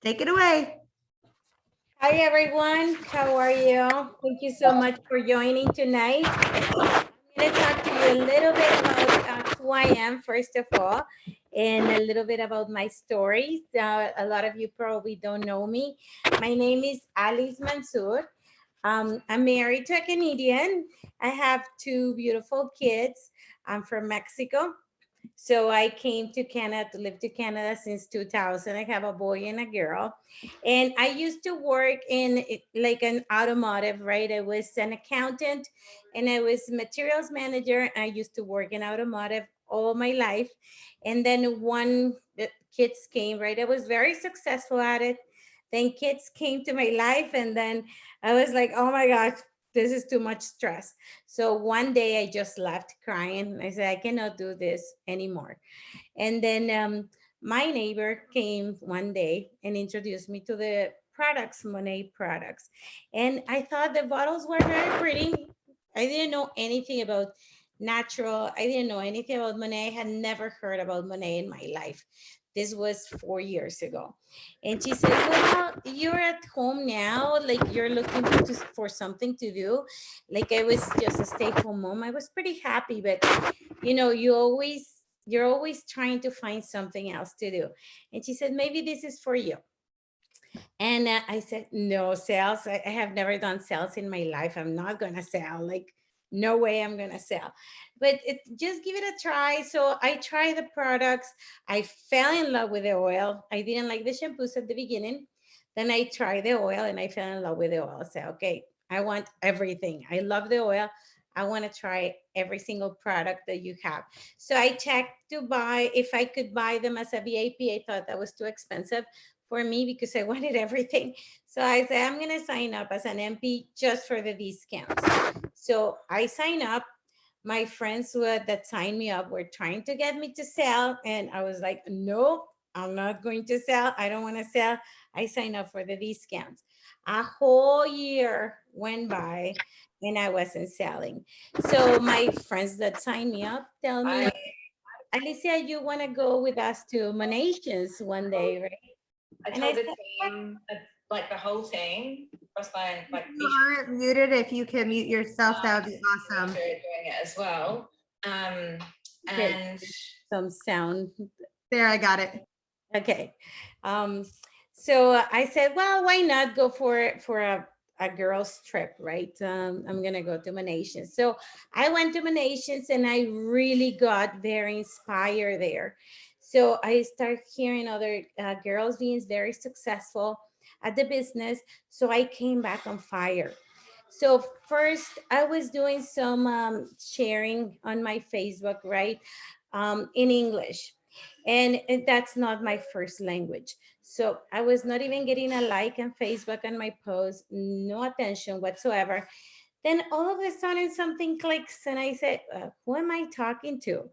Take it away. Hi everyone, how are you? Thank you so much for joining tonight. I'm going to talk to you a little bit about who I am, first of all, and a little bit about my stories. A lot of you probably don't know me. My name is Alice Manzur. I'm married to a Canadian. I have two beautiful kids. I'm from Mexico. So I came to Canada to live to Canada since 2000. I have a boy and a girl. And I used to work in like an automotive, right? I was an accountant and I was materials manager. I used to work in automotive all my life. And then one kids came, right? I was very successful at it. Then kids came to my life and then I was like, oh my God, this is too much stress. So one day I just left crying. I said, I cannot do this anymore. And then my neighbor came one day and introduced me to the products, Monet products. And I thought the bottles were very pretty. I didn't know anything about natural. I didn't know anything about Monet. I had never heard about Monet in my life. This was 4 years ago. And she said, well, you're at home now. Like you're looking for something to do. Like I was just a stay-at-home mom. I was pretty happy, but you're always trying to find something else to do. And she said, maybe this is for you. And I said, no, sales. I have never done sales in my life. I'm not going to sell. Like, no way I'm going to sell. But just give it a try. So I tried the products. I fell in love with the oil. I didn't like the shampoos at the beginning. Then I tried the oil and I fell in love with the oil. I said, okay, I want everything. I love the oil. I want to try every single product that you have. So I checked to buy, if I could buy them as a VIP. I thought that was too expensive for me because I wanted everything. So I said, I'm going to sign up as an MP just for the discounts. So I signed up. My friends that signed me up were trying to get me to sell. And I was like, no, I'm not going to sell. I don't want to sell. I signed up for the discounts. A whole year went by and I wasn't selling. So my friends that signed me up tell me, I Alicia, you want to go with us to Monations one day, right? I And I told the said, team, like the whole team, was like You aren't muted. If you can mute yourself, that would be awesome. doing it as well. okay, And some sound. There, I got it. Okay. Um, so I said, well, why not go for a girls trip, right? I'm gonna go to Monations. So I went to Monations and I really got very inspired there. So I started hearing other girls being very successful at the business. So I came back on fire. So first, I was doing some sharing on my Facebook, right, in English, and that's not my first language. So I was not even getting a like on Facebook on my post, no attention whatsoever. Then all of a sudden, something clicks, and I said, "Who am I talking to?"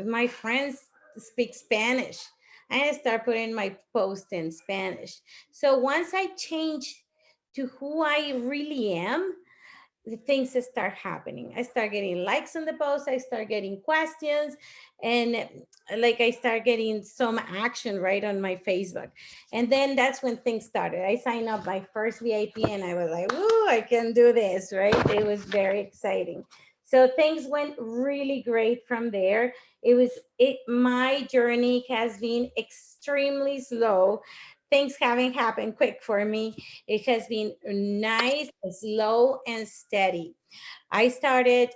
My friends speak Spanish. I start putting my post in Spanish. So once I changed to who I really am, the things that start happening. I start getting likes on the post, I start getting questions, and like I start getting some action right on my Facebook. And then that's when things started. I signed up my first VIP and I was like, "Woo, I can do this," right? It was very exciting. So things went really great from there. It my journey has been extremely slow. Things haven't happened quick for me. It has been nice, slow, and steady. I started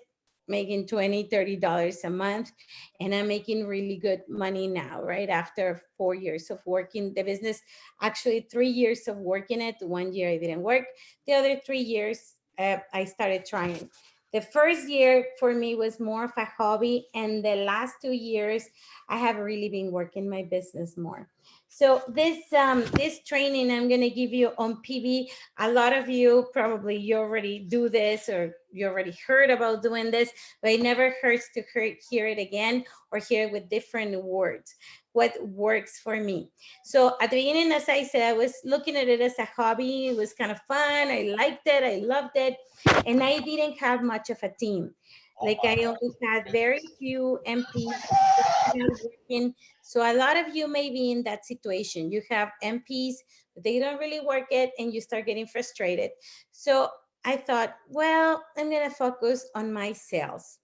making $20, $30 a month, and I'm making really good money now, right? After 4 years of working the business, actually 3 years of working it. 1 year I didn't work. The other 3 years, I started trying. The first year for me was more of a hobby, and the last 2 years, I have really been working my business more. So this training I'm gonna give you on PB. A lot of you probably you already do this or you already heard about doing this, but it never hurts to hear it again or hear it with different words. What works for me. So at the beginning, as I said, I was looking at it as a hobby. It was kind of fun. I liked it. I loved it, and I didn't have much of a team. Like I always had very few MPs not working. So a lot of you may be in that situation. You have MPs, but they don't really work it and you start getting frustrated. So I thought, well, I'm going to focus on my sales.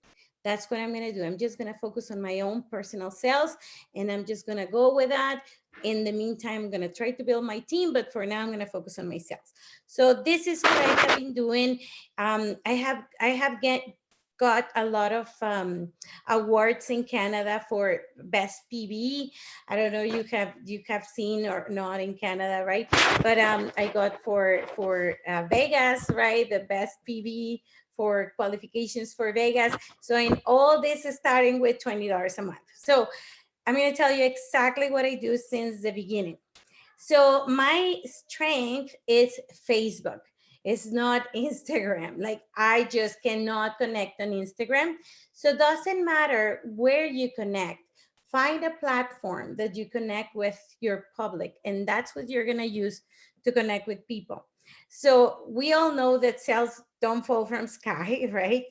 That's what I'm going to do. I'm just going to focus on my own personal sales and I'm just going to go with that. In the meantime, I'm going to try to build my team, but for now, I'm going to focus on my sales. So this is what I have been doing. I have got a lot of awards in Canada for best PB. I don't know you have seen or not in Canada, right? But I got for Vegas, right, the best PB for qualifications for Vegas. So in all this is starting with $20 a month. So I'm going to tell you exactly what I do since the beginning. So my strength is Facebook. It's not Instagram. Like I just cannot connect on Instagram. So it doesn't matter where you connect. Find a platform that you connect with your public, and that's what you're gonna use to connect with people. So we all know that sales don't fall from sky, right?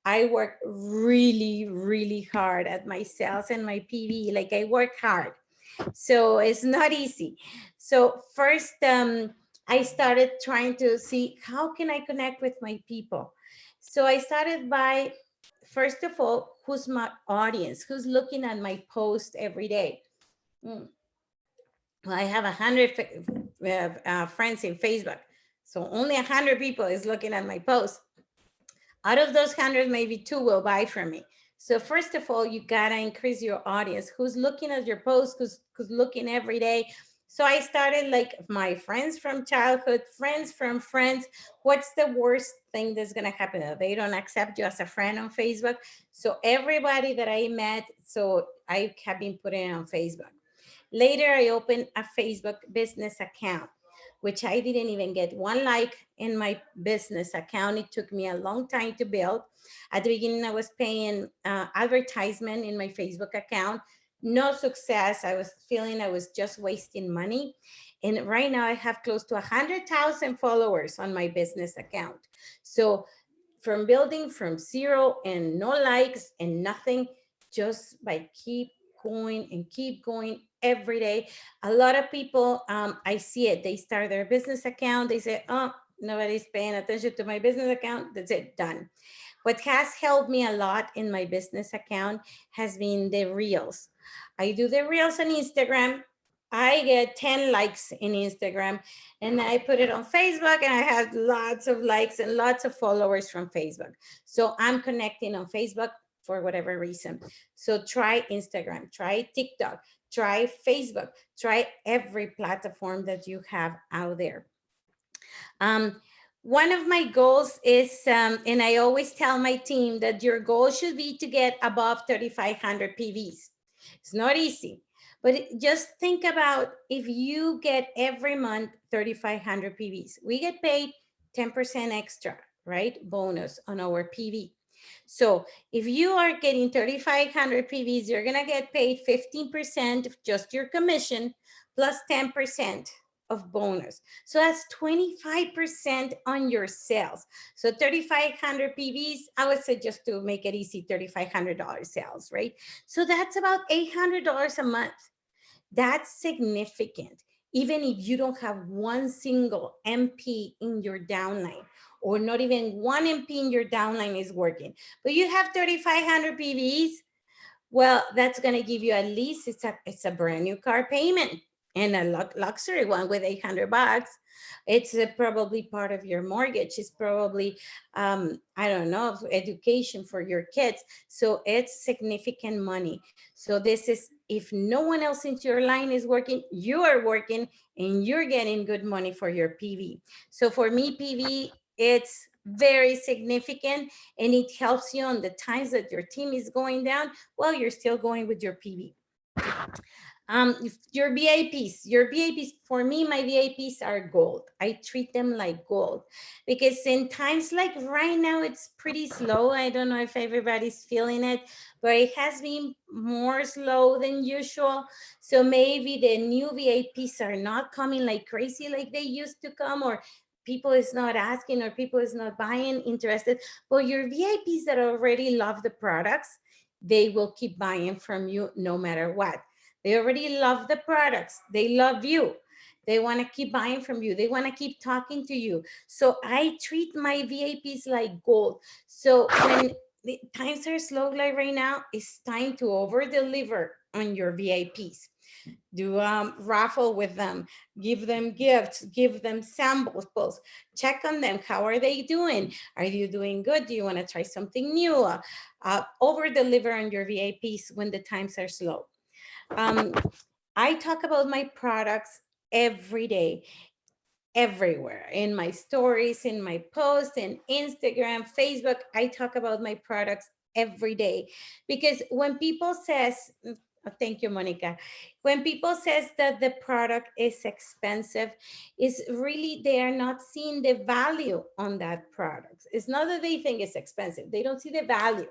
I work really, really hard at my sales and my PV. Like I work hard. So it's not easy. So first, I started trying to see how can I connect with my people. So I started by, first of all, who's my audience? Who's looking at my post every day? Hmm. Well, I have 100 friends in Facebook. So only 100 people is looking at my post. Out of those 100, maybe 2 will buy from me. So first of all, you gotta increase your audience. Who's looking at your post? Who's looking every day? So I started like my friends from childhood, friends from friends. What's the worst thing that's gonna happen? They don't accept you as a friend on Facebook. So everybody that I met, so I have been putting it on Facebook. Later, I opened a Facebook business account, which I didn't even get one like in my business account. It took me a long time to build. At the beginning, I was paying advertisement in my Facebook account. No success. I was feeling I was just wasting money. And right now, I have close to 100,000 followers on my business account. So from building from zero and no likes and nothing, just by keep going every day. A lot of people, I see it, they start their business account, they say, oh, nobody's paying attention to my business account, that's it, done. What has helped me a lot in my business account has been the reels. I do the reels on Instagram. I get 10 likes in Instagram and I put it on Facebook and I have lots of likes and lots of followers from Facebook. So I'm connecting on Facebook for whatever reason. So try Instagram, try TikTok, try Facebook, try every platform that you have out there. Um, one of my goals is, and I always tell my team that your goal should be to get above 3,500 PVs. It's not easy, but just think about if you get every month 3,500 PVs. We get paid 10% extra, right? Bonus on our PV. So if you are getting 3,500 PVs, you're gonna get paid 15% of just your commission plus 10% of bonus. So that's 25% on your sales. So 3,500 PVs, I would say just to make it easy, $3,500 sales, right? So that's about $800 a month. That's significant. Even if you don't have one single MP in your downline, or not even one MP in your downline is working, but you have 3,500 PVs, well, that's going to give you at least, it's a brand new car payment and a luxury one with 800 bucks. It's probably part of your mortgage. It's probably, I don't know, education for your kids. So it's significant money. So this is, if no one else in your line is working, you are working and you're getting good money for your PV. So for me, PV, it's very significant and it helps you on the times that your team is going down. Well, you're still going with your PV. Your VIPs, for me, my VIPs are gold. I treat them like gold because in times like right now, it's pretty slow. I don't know if everybody's feeling it, but it has been more slow than usual. So maybe the new VIPs are not coming like crazy like they used to come, or people is not asking or people is not buying, interested. But your VIPs that already love the products, they will keep buying from you no matter what. They already love the products. They love you. They want to keep buying from you. They want to keep talking to you. So I treat my VIPs like gold. So when the times are slow like right now, it's time to over deliver on your VIPs. Do raffle with them, give them gifts, give them samples, check on them. How are they doing? Are you doing good? Do you want to try something new? Over deliver on your VIPs when the times are slow. um, I talk about my products every day, everywhere, in my stories, in my posts, in Instagram, Facebook. I talk about my products every day, because when people says, thank you, Monica, when people says that the product is expensive, is really they are not seeing the value on that product. It's not that they think it's expensive, they don't see the value.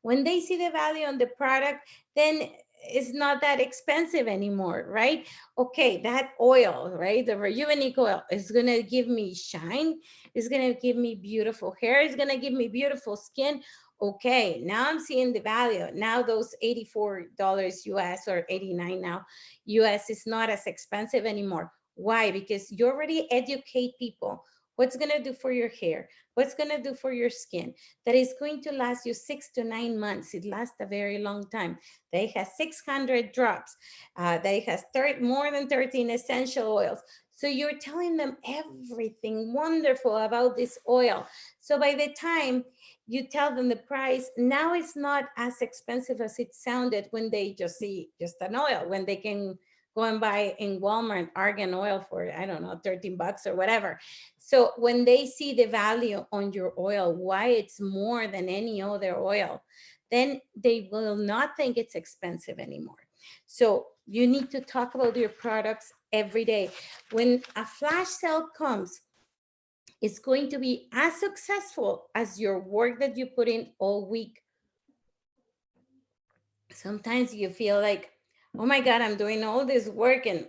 When they see the value on the product, then it's not that expensive anymore, right? Okay, that oil, right? The Rejuvenic oil is gonna give me shine, it's gonna give me beautiful hair, it's gonna give me beautiful skin. Okay, now I'm seeing the value. Now those $84 US or 89 now US is not as expensive anymore. Why? Because you already educate people what's gonna do for your hair, what's gonna do for your skin, that is going to last you 6 to 9 months. It lasts a very long time. They have 600 drops. They has more than 13 essential oils. So you're telling them everything wonderful about this oil. So by the time you tell them the price, now it's not as expensive as it sounded when they just see just an oil, when they can go and buy in Walmart argan oil for, I don't know, 13 bucks or whatever. So when they see the value on your oil, why it's more than any other oil, then they will not think it's expensive anymore. So you need to talk about your products every day. When a flash sale comes, it's going to be as successful as your work that you put in all week. Sometimes you feel like, oh my God, I'm doing all this work and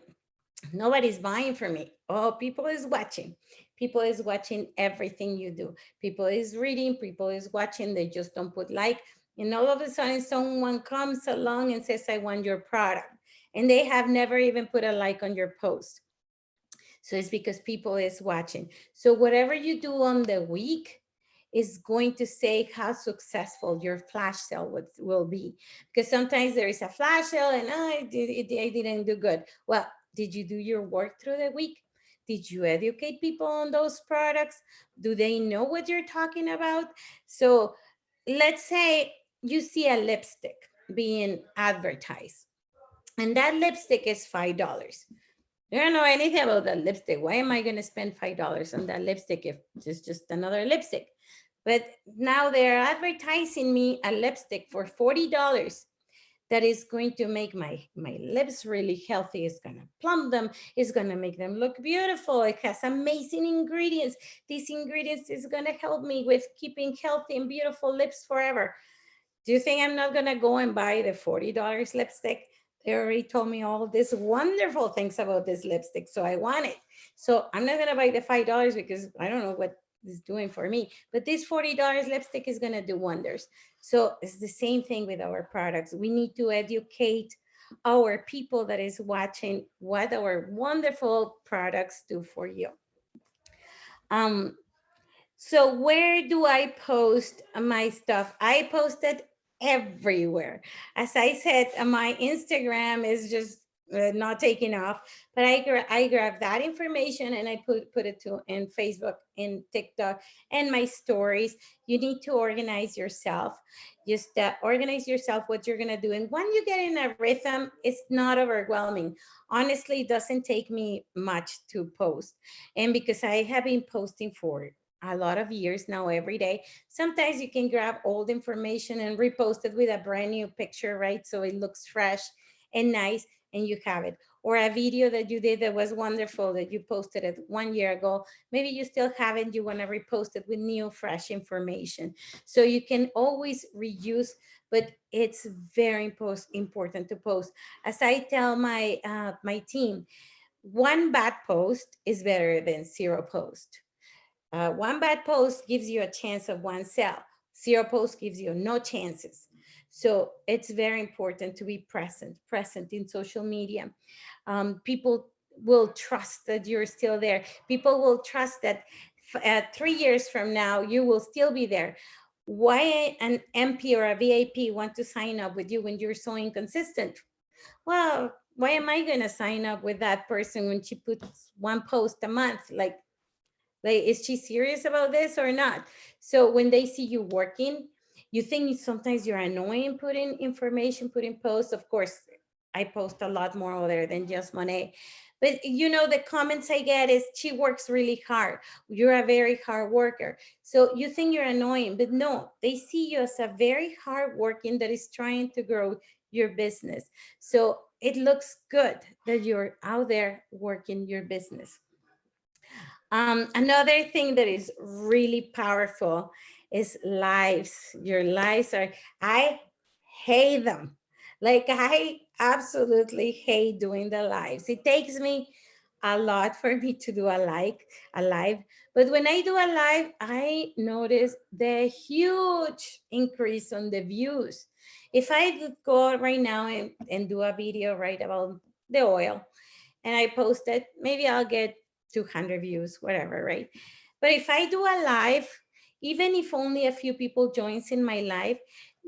nobody's buying from me. Oh, people is watching. People is watching everything you do. People is reading. People is watching. They just don't put like. And all of a sudden, someone comes along and says, I want your product. And they have never even put a like on your post. So it's because people is watching. So whatever you do on the week is going to say how successful your flash sale will be. Because sometimes there is a flash sale and I didn't do good. Well, did you do your work through the week? Did you educate people on those products? Do they know what you're talking about? So let's say you see a lipstick being advertised, and that lipstick is $5. You don't know anything about that lipstick. Why am I going to spend $5 on that lipstick if it's just another lipstick? But now they're advertising me a lipstick for $40 that is going to make my lips really healthy. It's going to plump them. It's going to make them look beautiful. It has amazing ingredients. These ingredients is going to help me with keeping healthy and beautiful lips forever. Do you think I'm not gonna go and buy the $40 lipstick? They already told me all these wonderful things about this lipstick, so I want it. So I'm not gonna buy the $5 because I don't know what it's doing for me, but this $40 lipstick is gonna do wonders. So it's the same thing with our products. We need to educate our people that is watching what our wonderful products do for you. Um, so where do I post my stuff? I post it everywhere. As I said, my Instagram is just not taking off, but I grab that information and I put it to in Facebook, in TikTok, and my stories. You need to organize yourself. Just organize yourself what you're gonna do, and when you get in a rhythm, it's not overwhelming. Honestly, it doesn't take me much to post, and because I have been posting for a lot of years now every day. Sometimes you can grab old information and repost it with a brand new picture, right? So it looks fresh and nice and you have it. Or a video that you did that was wonderful that you posted it 1 year ago. Maybe you still have it, you want to repost it with new, fresh information. So you can always reuse, but it's very important to post. As I tell my team, one bad post is better than zero post. One bad post gives you a chance of one sale. Zero post gives you no chances. So it's very important to be present in social media. People will trust that you're still there. People will trust that 3 years from now, you will still be there. Why an MP or a VIP want to sign up with you when you're so inconsistent? Well, why am I going to sign up with that person when she puts one post a month? Like, is she serious about this or not? So when they see you working, you think sometimes you're annoying putting information, putting posts. Of course, I post a lot more over there than just Monet. But the comments I get is she works really hard. You're a very hard worker. So you think you're annoying, but no, they see you as a very hard working that is trying to grow your business. So it looks good that you're out there working your business. Another thing that is really powerful is lives. Your lives are, I hate them. Like, I absolutely hate doing the lives. It takes me a lot for me to do a live. But when I do a live, I notice the huge increase on the views. If I could go right now and do a video right about the oil, and I post it, maybe I'll get 200 views, whatever, right? But if I do a live, even if only a few people joins in my live,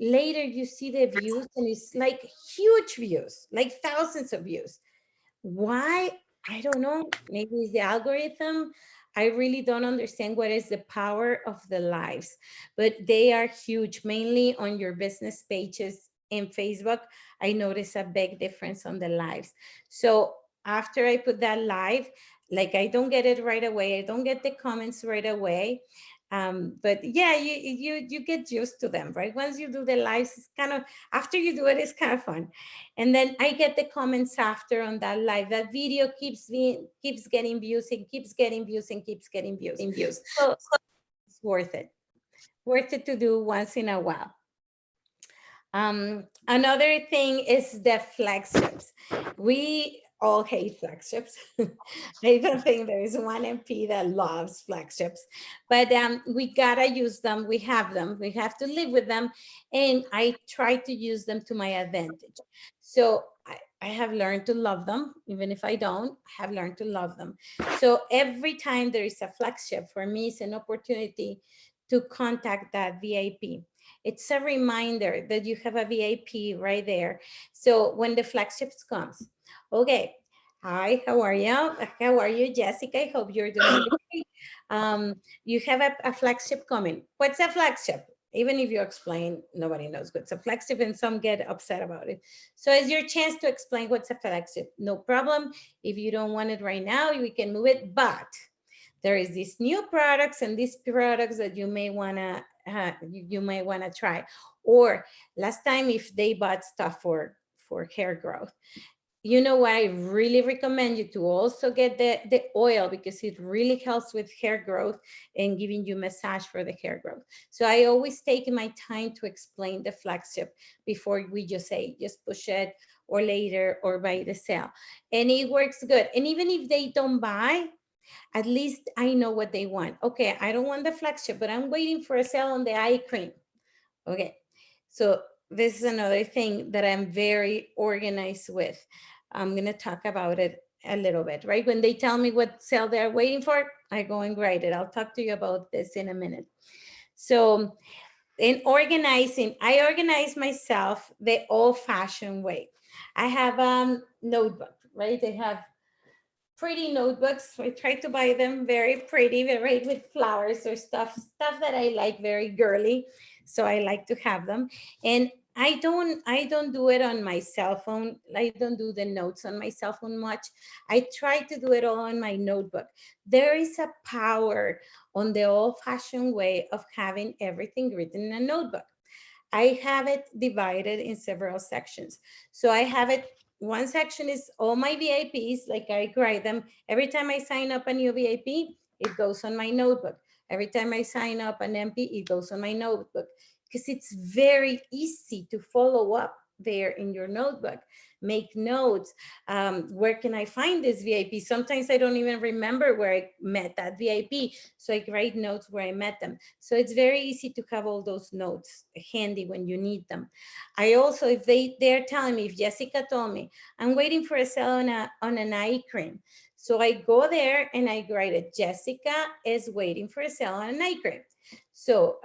later you see the views and it's like huge views, like thousands of views. Why? I don't know. Maybe it's the algorithm. I really don't understand what is the power of the lives, but they are huge, mainly on your business pages in Facebook. I notice a big difference on the lives. So after I put that live, like, I don't get it right away. I don't get the comments right away. But yeah, you get used to them, right? Once you do the lives, it's kind of, after you do it, it's kind of fun. And then I get the comments after on that live. That video keeps getting views and keeps getting views and keeps getting views. So it's worth it to do once in a while. Another thing is the flagships. We all hate flagships. I don't think there is one MP that loves flagships, but we gotta use them. We have them. We have to live with them, and I try to use them to my advantage. So I have learned to love them, even if I don't. I have learned to love them. So every time there is a flagship, for me, it's an opportunity to contact that VIP. It's a reminder that you have a VIP right there. So when the flagships comes, okay, hi, how are you? How are you, Jessica? I hope you're doing great. You have a flagship coming. What's a flagship? Even if you explain, nobody knows what's a flagship, and some get upset about it. So it's your chance to explain what's a flagship. No problem. If you don't want it right now, we can move it. But there is these new products and these products that you may wanna you might wanna try. Or last time, if they bought stuff for hair growth, you know what, I really recommend you to also get the oil, because it really helps with hair growth and giving you massage for the hair growth. So I always take my time to explain the flagship before we just say just push it, or later, or buy the sale. And it works good. And even if they don't buy, at least I know what they want. Okay, I don't want the flagship, but I'm waiting for a sale on the eye cream. Okay, so this is another thing that I'm very organized with. I'm gonna talk about it a little bit, right? When they tell me what sale they're waiting for, I go and write it. I'll talk to you about this in a minute. So in organizing, I organize myself the old-fashioned way. I have a notebook, right? I have pretty notebooks. I try to buy them very pretty, very with flowers or stuff that I like, very girly. So I like to have them. And I don't do it on my cell phone. I don't do the notes on my cell phone much. I try to do it all on my notebook. There is a power on the old-fashioned way of having everything written in a notebook. I have it divided in several sections. So I have it, one section is all my VIPs, like I write them. Every time I sign up a new VIP, it goes on my notebook. Every time I sign up an MP, it goes on my notebook, because it's very easy to follow up there in your notebook. make notes. Where can I find this VIP? Sometimes I don't even remember where I met that VIP. So I write notes where I met them. So it's very easy to have all those notes handy when you need them. I also, if they're telling me, if Jessica told me, I'm waiting for a sale on an eye cream. So I go there and I write it, Jessica is waiting for a sale on an eye cream. So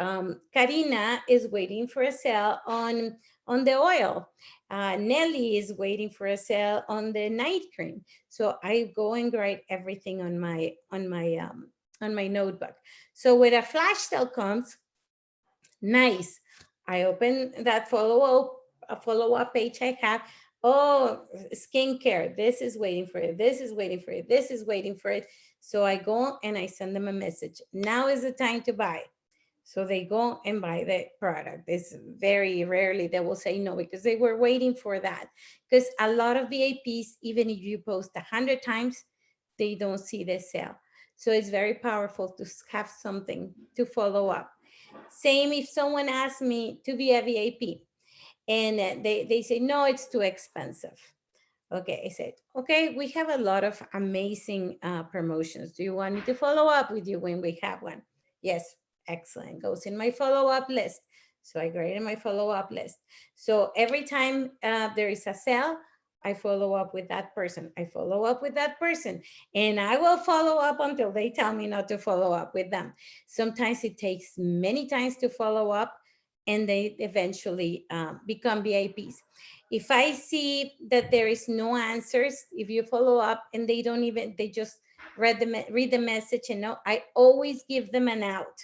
Karina is waiting for a sale on the oil. Nelly is waiting for a sale on the night cream. So I go and write everything on my notebook. So when a flash sale comes, nice. I open that follow-up page I have. Oh, skincare. This is waiting for it. This is waiting for it. This is waiting for it. So I go and I send them a message. Now is the time to buy. So they go and buy the product. It's very rarely they will say no because they were waiting for that. Because a lot of VIPs, even if you post 100 times, they don't see the sale. So it's very powerful to have something to follow up. Same if someone asks me to be a VIP and they say, no, it's too expensive. Okay, I said, okay, we have a lot of amazing promotions. Do you want me to follow up with you when we have one? Yes, excellent. Goes in my follow-up list. So I grade in my follow-up list. So every time there is a sale, I follow up with that person. I follow up with that person. And I will follow up until they tell me not to follow up with them. Sometimes it takes many times to follow up and they eventually become VIPs. If I see that there is no answers, if you follow up and they don't even, they just read the message and no, I always give them an out.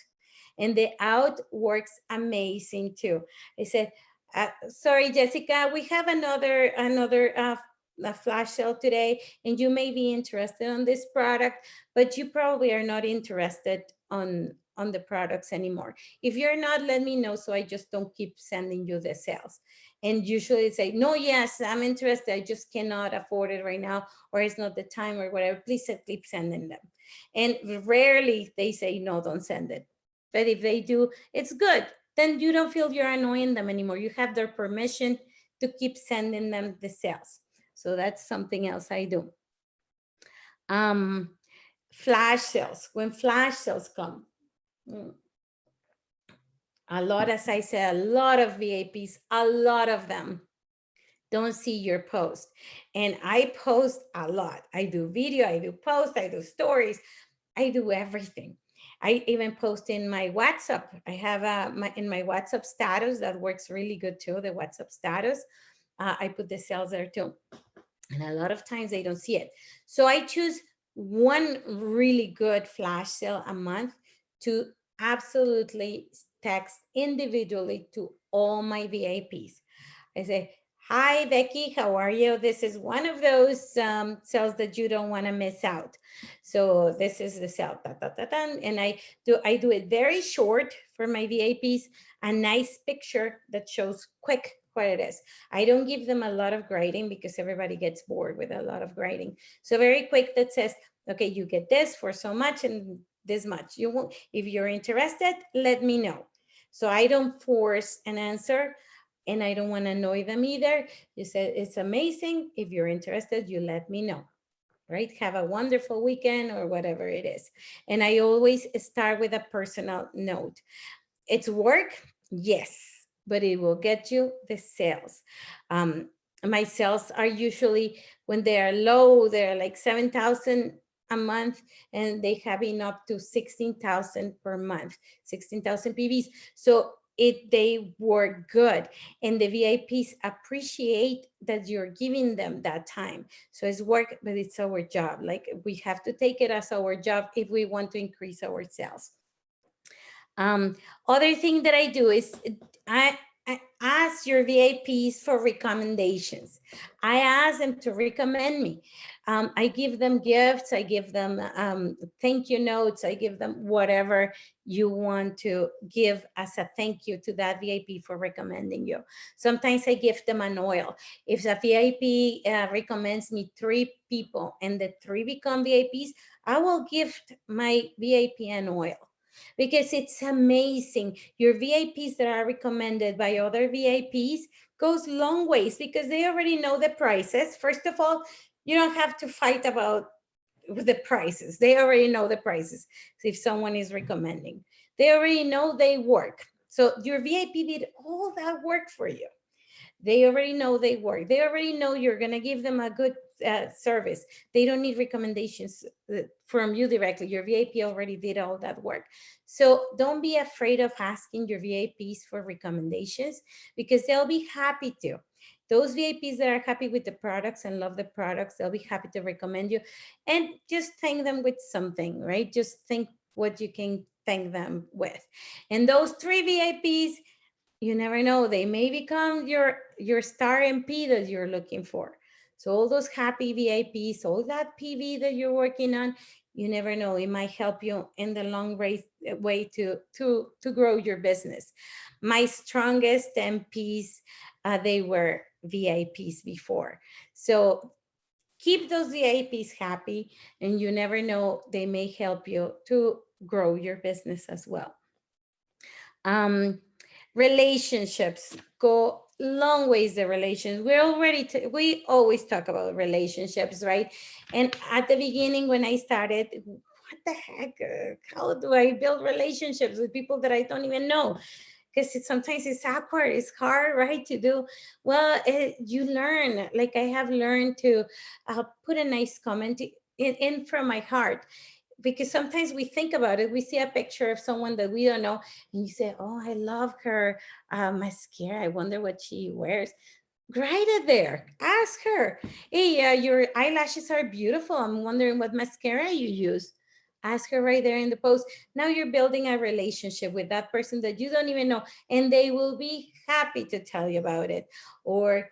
And the out works amazing too. I said, sorry, Jessica, we have another a flash sale today, and you may be interested on this product, but you probably are not interested on the products anymore. If you're not, let me know so I just don't keep sending you the sales. And usually say, no, yes, I'm interested. I just cannot afford it right now, or it's not the time or whatever. Please keep sending them. And rarely they say, no, don't send it. But if they do, it's good. Then you don't feel you're annoying them anymore. You have their permission to keep sending them the sales. So that's something else I do. Flash sales. When flash sales come, a lot, as I said, a lot of VIPs, a lot of them don't see your post. And I post a lot. I do video, I do post, I do stories, I do everything. I even post in my WhatsApp. I have in my WhatsApp status that works really good too, the WhatsApp status. I put the sales there too. And a lot of times they don't see it. So I choose one really good flash sale a month to absolutely text individually to all my VIPs. I say, hi, Becky, how are you? This is one of those sales that you don't want to miss out. So this is the sale, and I do it very short for my VIPs, a nice picture that shows quick what it is. I don't give them a lot of grading because everybody gets bored with a lot of grading. So very quick that says, okay, you get this for so much and this much. You won't, if you're interested, let me know. So I don't force an answer and I don't want to annoy them either. You said it's amazing. If you're interested, you let me know. Right? Have a wonderful weekend or whatever it is. And I always start with a personal note. It's work, yes, but it will get you the sales. My sales are usually, when they are low, they're like 7,000 a month, and they have been up to 16,000 per month, 16,000 PVs. So they work good, and the VIPs appreciate that you're giving them that time. So it's work, but it's our job. Like, we have to take it as our job if we want to increase our sales. Other thing that I do is I ask your VIPs for recommendations. I ask them to recommend me. I give them gifts. I give them thank you notes. I give them whatever you want to give as a thank you to that VIP for recommending you. Sometimes I give them an oil. If a VIP recommends me 3 people and the 3 become VIPs, I will gift my VIP an oil. Because it's amazing. Your VIPs that are recommended by other VIPs goes long ways because they already know the prices. First of all, you don't have to fight about the prices. They already know the prices. So if someone is recommending, they already know they work. So your VIP did all that work for you. They already know they work. They already know you're going to give them a good service. They don't need recommendations from you directly. Your VIP already did all that work. So don't be afraid of asking your VIPs for recommendations because they'll be happy to. Those VIPs that are happy with the products and love the products, they'll be happy to recommend you. And just thank them with something, right? Just think what you can thank them with. And those three VIPs, you never know, they may become your star MP that you're looking for. So all those happy VIPs, all that PV that you're working on, you never know, it might help you in the long race way to grow your business. My strongest MPs, they were VIPs before. So keep those VIPs happy, and you never know, they may help you to grow your business as well. Relationships go long ways. The relations, we always talk about relationships, right? And at the beginning when I started, what the heck, how do I build relationships with people that I don't even know? Because sometimes it's awkward, it's hard, right, to do. Well, you learn, like I have learned to put a nice comment in from my heart, because sometimes we think about it, we see a picture of someone that we don't know, and you say, oh, I love her mascara, I wonder what she wears. Write it there, ask her, hey, your eyelashes are beautiful, I'm wondering what mascara you use. Ask her right there in the post. Now you're building a relationship with that person that you don't even know, and they will be happy to tell you about it. Or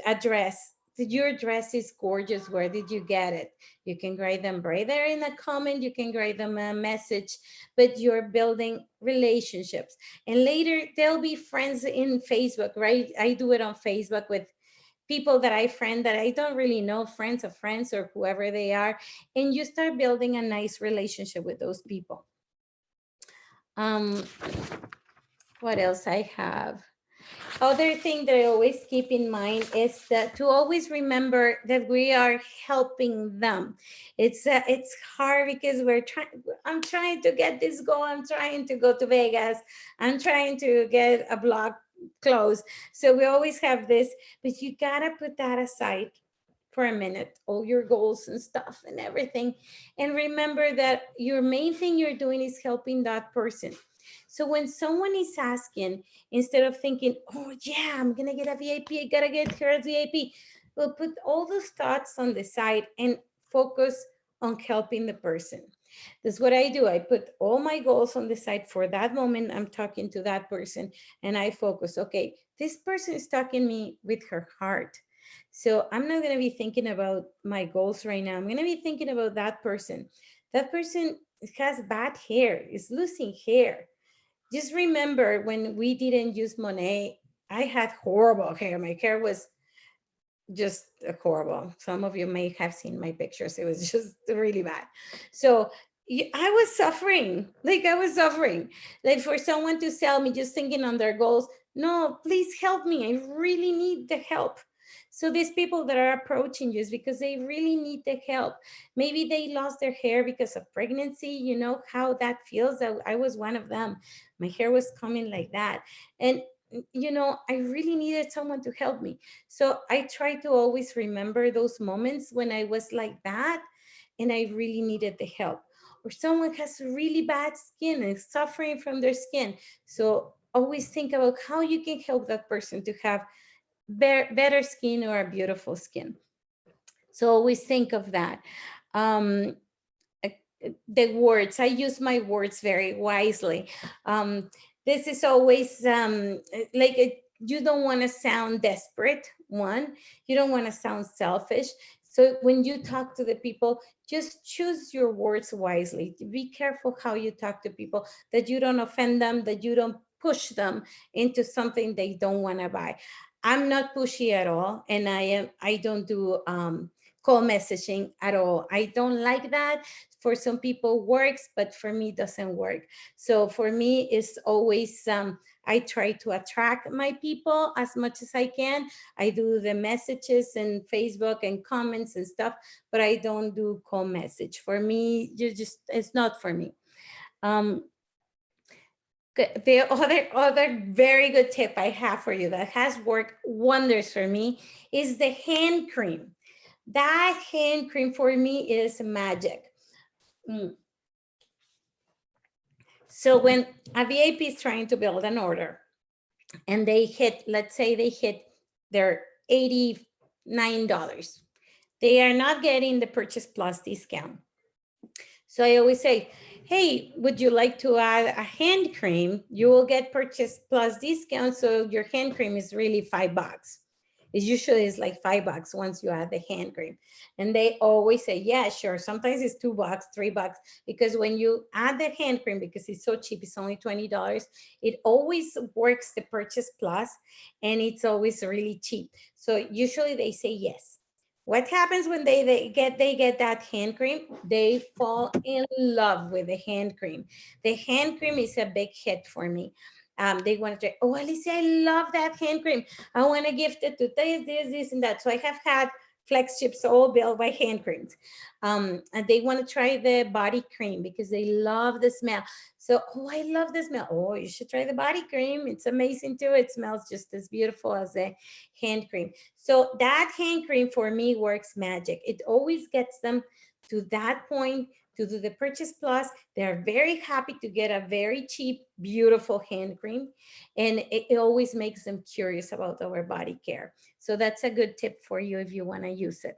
address, your dress is gorgeous, where did you get it? You can write them right there in a comment, you can write them a message, but you're building relationships. And later they'll be friends in Facebook, right? I do it on Facebook with people that I friend that I don't really know, friends of friends or whoever they are, and you start building a nice relationship with those people. um what else I have? Other thing that I always keep in mind is that to always remember that we are helping them. It's hard because I'm trying to get this goal. I'm trying to go to Vegas. I'm trying to get a blog closed. So we always have this, but you gotta put that aside for a minute, all your goals and stuff and everything. And remember that your main thing you're doing is helping that person. So when someone is asking, instead of thinking, oh yeah, I'm gonna get a VIP, I gotta get her a VIP, well, put all those thoughts on the side and focus on helping the person. That's what I do. I put all my goals on the side for that moment. I'm talking to that person and I focus, okay, this person is talking me with her heart. So I'm not going to be thinking about my goals right now. I'm going to be thinking about that person. That person has bad hair, is losing hair. Just remember when we didn't use Monet, I had horrible hair. My hair was just horrible. Some of you may have seen my pictures. It was just really bad. So I was suffering. Like I was suffering. Like for someone to sell me just thinking on their goals. No, please help me. I really need the help. So these people that are approaching you is because they really need the help. Maybe they lost their hair because of pregnancy. You know how that feels. I was one of them. My hair was coming like that. And I really needed someone to help me. So I try to always remember those moments when I was like that and I really needed the help. Or someone has really bad skin and suffering from their skin. So always think about how you can help that person to have better skin or a beautiful skin. So always think of that. Um, the words, I use my words very wisely. This is always like you don't want to sound desperate, one, you don't want to sound selfish. So when you talk to the people, just choose your words wisely. Be careful how you talk to people, that you don't offend them, that you don't push them into something they don't want to buy. I'm not pushy at all, and I don't do call messaging at all. I don't like that. For some people works, but for me doesn't work. So for me, it's always I try to attract my people as much as I can. I do the messages and Facebook and comments and stuff, but I don't do call message. For me, you just it's not for me. Um, the other very good tip I have for you that has worked wonders for me is the hand cream. That hand cream for me is magic. Mm. So when a VIP is trying to build an order and they hit, let's say they hit their $89, they are not getting the purchase plus discount. So I always say, hey, would you like to add a hand cream? You will get purchase plus discount. So your hand cream is really $5. It usually is like $5 once you add the hand cream. And they always say, yeah, sure. Sometimes it's $2, $3, because when you add the hand cream, because it's so cheap, it's only $20, it always works the purchase plus, and it's always really cheap. So usually they say yes. What happens when they get that hand cream? They fall in love with the hand cream. The hand cream is a big hit for me. They want to say, oh, Alicia, I love that hand cream. I want to gift it to this, and that. So I have had flex chips all built by hand creams. And they want to try the body cream because they love the smell. So, oh, I love the smell. Oh, you should try the body cream. It's amazing too. It smells just as beautiful as the hand cream. So that hand cream for me works magic. It always gets them to that point to do the purchase plus. They're very happy to get a very cheap, beautiful hand cream. And it always makes them curious about our body care. So that's a good tip for you if you want to use it.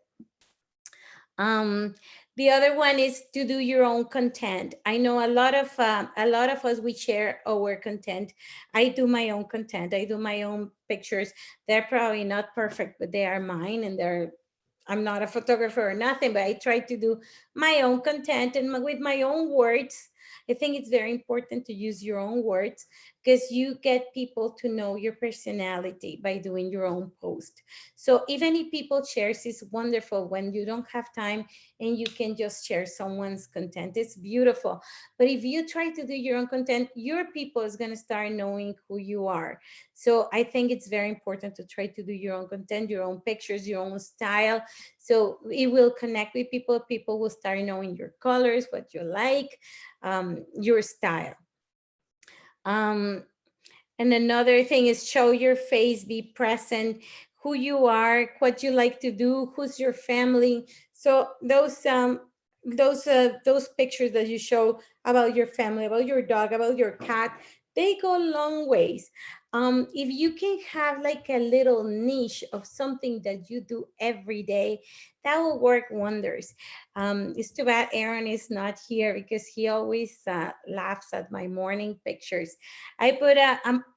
The other one is to do your own content. I know a lot of us, we share our content. I do my own content. I do my own pictures. They're probably not perfect, but they are mine, and I'm not a photographer or nothing, but I try to do my own content and with my own words. I think it's very important to use your own words because you get people to know your personality by doing your own post. So even if people shares, it's wonderful when you don't have time and you can just share someone's content. It's beautiful. But if you try to do your own content, your people is going to start knowing who you are. So I think it's very important to try to do your own content, your own pictures, your own style. So it will connect with people. People will start knowing your colors, what you like, your style. And another thing is show your face, be present, who you are, what you like to do, who's your family. So those pictures that you show about your family, about your dog, about your cat, they go long ways. If you can have like a little niche of something that you do every day, that will work wonders. It's too bad Aaron is not here because he always laughs at my morning pictures. I put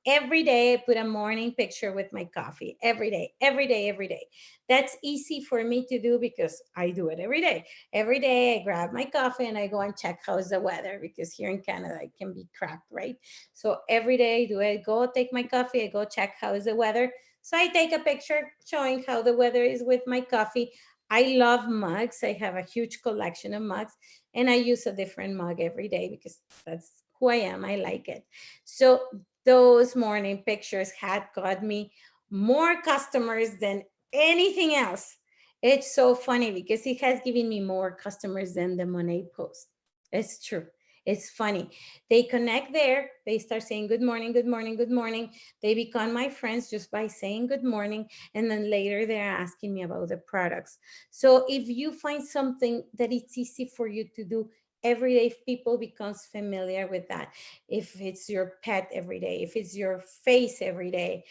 every day I put a morning picture with my coffee every day, every day, every day. That's easy for me to do because I do it every day. Every day I grab my coffee and I go and check how's the weather because here in Canada it can be crap, right? So every day do I go take my coffee, I go check how is the weather. So I take a picture showing how the weather is with my coffee. I love mugs. I have a huge collection of mugs and I use a different mug every day because that's who I am. I like it. So those morning pictures had got me more customers than anything else. It's so funny because it has given me more customers than the Monet post. It's true. It's funny. They connect there. They start saying good morning, good morning, good morning. They become my friends just by saying good morning. And then later they're asking me about the products. So if you find something that it's easy for you to do every day, if people becomes familiar with that, if it's your pet every day, if it's your face every day.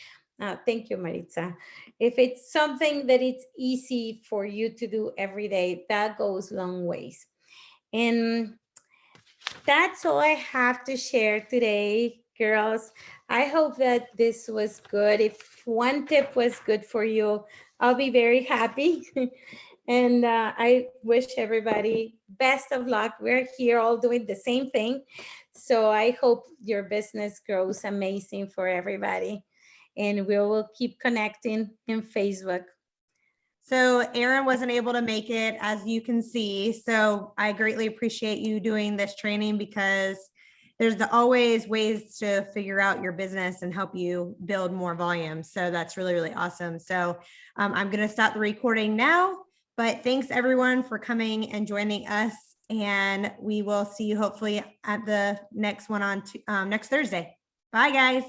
Thank you, Maritza. If it's something that it's easy for you to do every day, that goes long ways. And that's all I have to share today, girls. I hope that this was good. If one tip was good for you, I'll be very happy. And I wish everybody best of luck. We're here all doing the same thing. So I hope your business grows amazing for everybody. And we will keep connecting in Facebook. So Aaron wasn't able to make it, as you can see. So I greatly appreciate you doing this training because there's always ways to figure out your business and help you build more volume. So that's really, really awesome. So I'm going to stop the recording now, but thanks everyone for coming and joining us. And we will see you hopefully at the next one on next Thursday. Bye guys.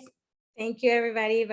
Thank you, everybody.